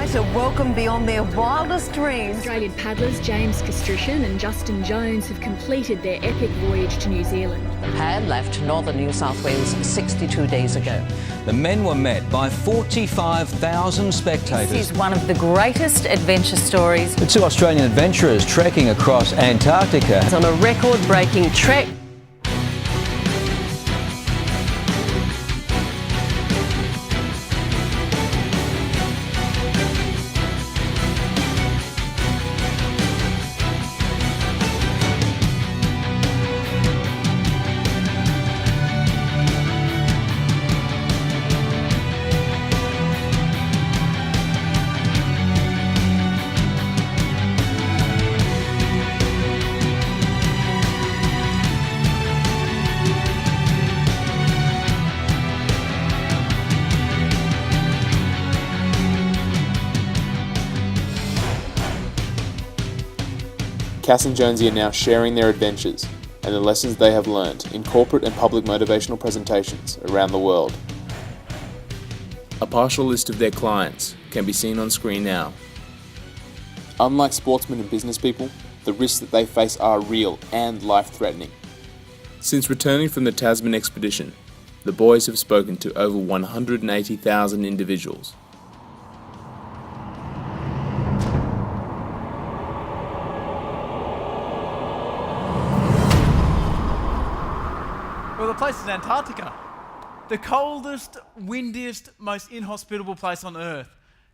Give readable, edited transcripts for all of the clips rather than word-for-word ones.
tonight, a welcome beyond their wildest dreams. Australian paddlers James Castrician and Justin Jones have completed their epic voyage to New Zealand. Had left northern New South Wales 62 days ago. The men were met by 45,000 spectators. This is one of the greatest adventure stories. The two Australian adventurers trekking across Antarctica. It's on a record-breaking trek. Cass and Jonesy are now sharing their adventures and the lessons they have learnt in corporate and public motivational presentations around the world. A partial list of their clients can be seen on screen now. Unlike sportsmen and business people, the risks that they face are real and life-threatening. Since returning from the Tasman expedition, the boys have spoken to over 180,000 individuals. Well, the place is Antarctica. The coldest, windiest, most inhospitable place on Earth.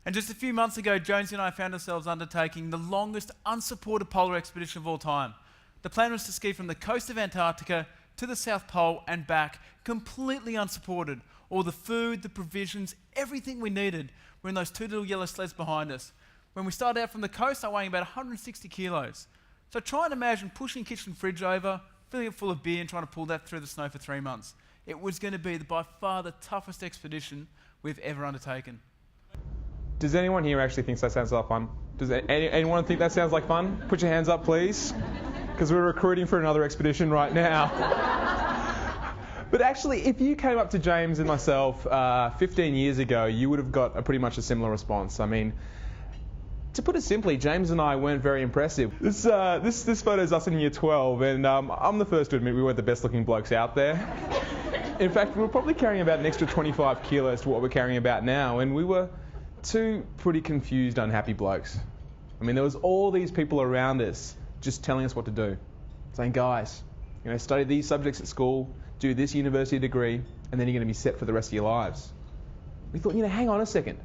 And just a few months ago, Jonesy and I found ourselves undertaking the longest unsupported polar expedition of all time. The plan was to ski from the coast of Antarctica to the South Pole and back, completely unsupported. All the food, the provisions, everything we needed were in those two little yellow sleds behind us. When we started out from the coast, I weighing about 160 kilos. So try and imagine pushing kitchen fridge over, filling it full of beer and trying to pull that through the snow for 3 months. It was going to be by far the toughest expedition we've ever undertaken. Does anyone here actually think that sounds like fun? Does anyone think that sounds like fun? Put your hands up, please. Because we're recruiting for another expedition right now. But actually, if you came up to James and myself 15 years ago, you would have got pretty much a similar response. I mean, to put it simply, James and I weren't very impressive. This photo is us in year 12, and I'm the first to admit we weren't the best looking blokes out there. In fact, we were probably carrying about an extra 25 kilos to what we're carrying about now, and we were two pretty confused, unhappy blokes. I mean, there was all these people around us just telling us what to do, saying, guys, study these subjects at school, do this university degree, and then you're going to be set for the rest of your lives. We thought, hang on a second.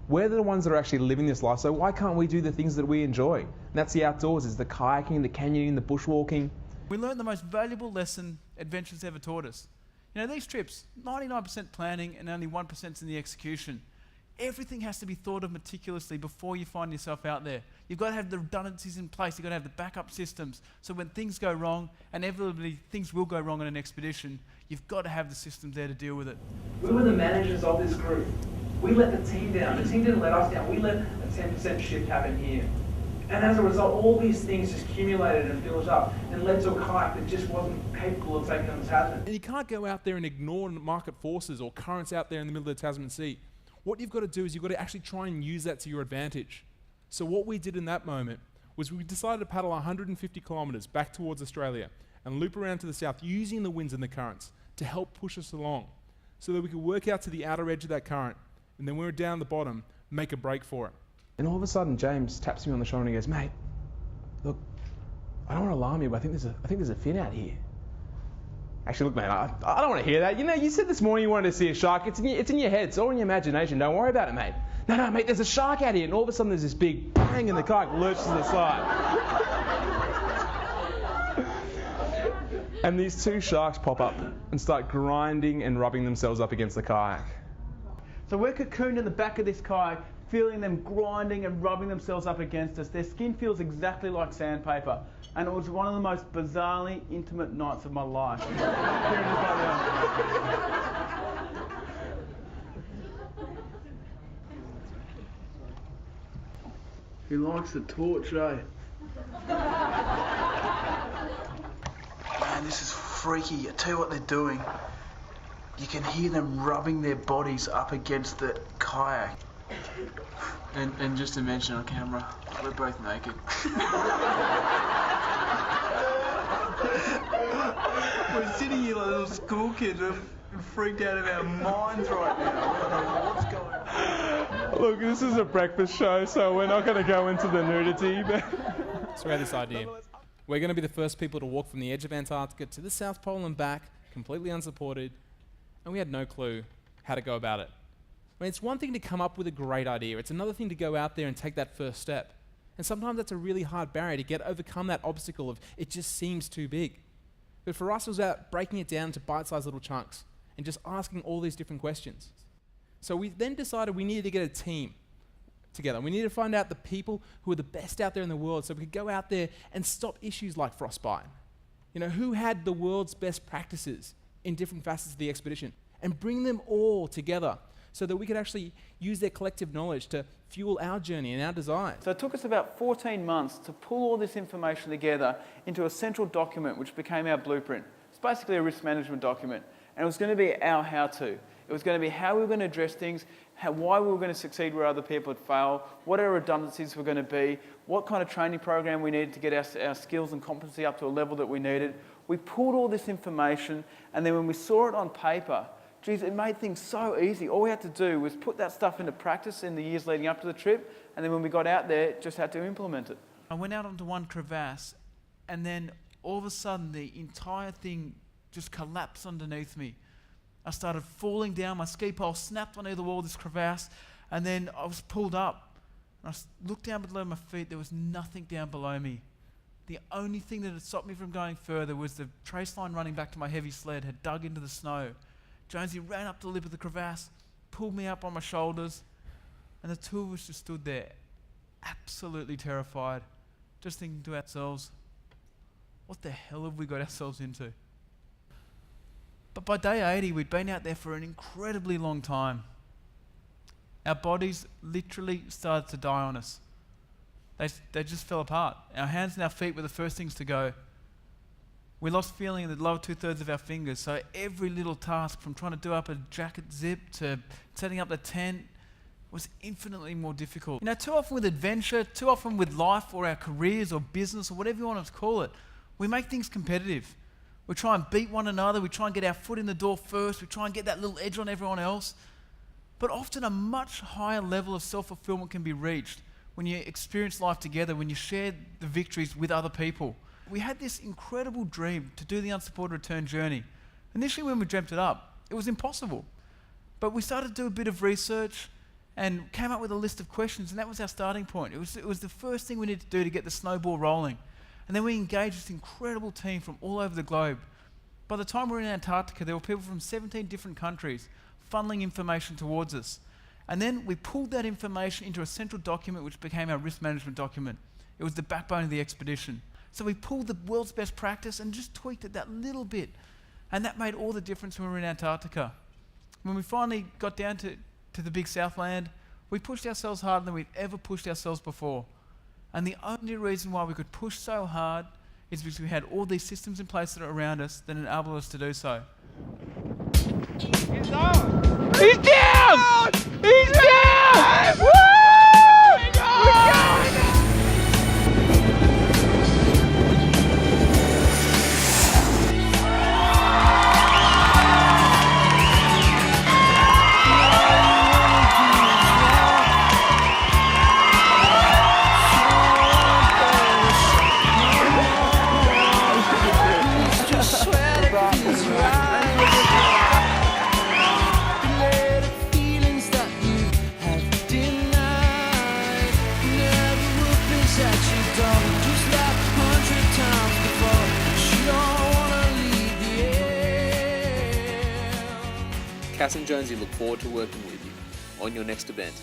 We're the ones that are actually living this life, so why can't we do the things that we enjoy? And that's the outdoors, is the kayaking, the canyoning, the bushwalking. We learned the most valuable lesson adventures ever taught us. These trips, 99% planning and only 1% in the execution. Everything has to be thought of meticulously before you find yourself out there. You've got to have the redundancies in place, you've got to have the backup systems, so when things go wrong, and inevitably things will go wrong on an expedition, you've got to have the systems there to deal with it. We were the managers of this group. We let the team down. The team didn't let us down. We let a 10% shift happen here. And as a result, all these things just accumulated and built up and led to a kayak that just wasn't capable of taking on the Tasman. And you can't go out there and ignore market forces or currents out there in the middle of the Tasman Sea. What you've got to do is you've got to actually try and use that to your advantage. So what we did in that moment was we decided to paddle 150 kilometres back towards Australia and loop around to the south using the winds and the currents to help push us along so that we could work out to the outer edge of that current, and then when we're down the bottom, make a break for it. And all of a sudden, James taps me on the shoulder and he goes, mate, look, I don't want to alarm you, but I think there's a fin out here. Actually, look, mate, I don't want to hear that. You said this morning you wanted to see a shark. It's in your head. It's all in your imagination. Don't worry about it, mate. No, mate, there's a shark out here. And all of a sudden, there's this big bang, and the kayak lurches to the side. And these two sharks pop up and start grinding and rubbing themselves up against the kayak. So we're cocooned in the back of this kayak, feeling them grinding and rubbing themselves up against us. Their skin feels exactly like sandpaper. And it was one of the most bizarrely intimate nights of my life. He likes the torch, eh? Man, this is freaky. I tell you what they're doing. You can hear them rubbing their bodies up against the kayak. And just to mention on camera, we're both naked. We're sitting here like little school kids. We're freaked out of our minds right now. We don't know what's going on. Look, this is a breakfast show, so we're not going to go into the nudity. So we had this idea. We're going to be the first people to walk from the edge of Antarctica to the South Pole and back, completely unsupported, and we had no clue how to go about it. I mean, it's one thing to come up with a great idea. It's another thing to go out there and take that first step. And sometimes that's a really hard barrier to overcome that obstacle of it just seems too big. But for us, it was about breaking it down into bite-sized little chunks and just asking all these different questions. So we then decided we needed to get a team together. We needed to find out the people who are the best out there in the world so we could go out there and stop issues like frostbite. You know, who had the world's best practices in different facets of the expedition and bring them all together so that we could actually use their collective knowledge to fuel our journey and our desires. So it took us about 14 months to pull all this information together into a central document which became our blueprint. It's basically a risk management document, and it was going to be our how-to. It was going to be how we were going to address things, why we were going to succeed where other people had failed, what our redundancies were going to be, what kind of training program we needed to get our skills and competency up to a level that we needed. We pulled all this information, and then when we saw it on paper, geez, it made things so easy. All we had to do was put that stuff into practice in the years leading up to the trip, and then when we got out there, just had to implement it. I went out onto one crevasse, and then all of a sudden, the entire thing just collapsed underneath me. I started falling down, my ski pole snapped on either wall of this crevasse, and then I was pulled up. And I looked down below my feet, there was nothing down below me. The only thing that had stopped me from going further was the trace line running back to my heavy sled had dug into the snow. Jonesy ran up to the lip of the crevasse, pulled me up on my shoulders, and the two of us just stood there, absolutely terrified, just thinking to ourselves, what the hell have we got ourselves into? But by day 80, we'd been out there for an incredibly long time. Our bodies literally started to die on us. They just fell apart. Our hands and our feet were the first things to go. We lost feeling in the lower 2/3 of our fingers, so every little task from trying to do up a jacket zip to setting up the tent was infinitely more difficult. You know, too often with adventure, too often with life or our careers or business or whatever you want to call it, we make things competitive. We try and beat one another, we try and get our foot in the door first, we try and get that little edge on everyone else. But often a much higher level of self-fulfillment can be reached when you experience life together, when you share the victories with other people. We had this incredible dream to do the unsupported return journey. Initially when we dreamt it up, it was impossible. But we started to do a bit of research and came up with a list of questions, and that was our starting point. It was the first thing we needed to do to get the snowball rolling. And then we engaged this incredible team from all over the globe. By the time we were in Antarctica, there were people from 17 different countries funneling information towards us. And then we pulled that information into a central document which became our risk management document. It was the backbone of the expedition. So we pulled the world's best practice and just tweaked it that little bit. And that made all the difference when we were in Antarctica. When we finally got down to the big Southland, we pushed ourselves harder than we'd ever pushed ourselves before. And the only reason why we could push so hard is because we had all these systems in place that are around us that enable us to do so. He's down! He's down! Woo! We're going! Cass and Jonesy look forward to working with you on your next event.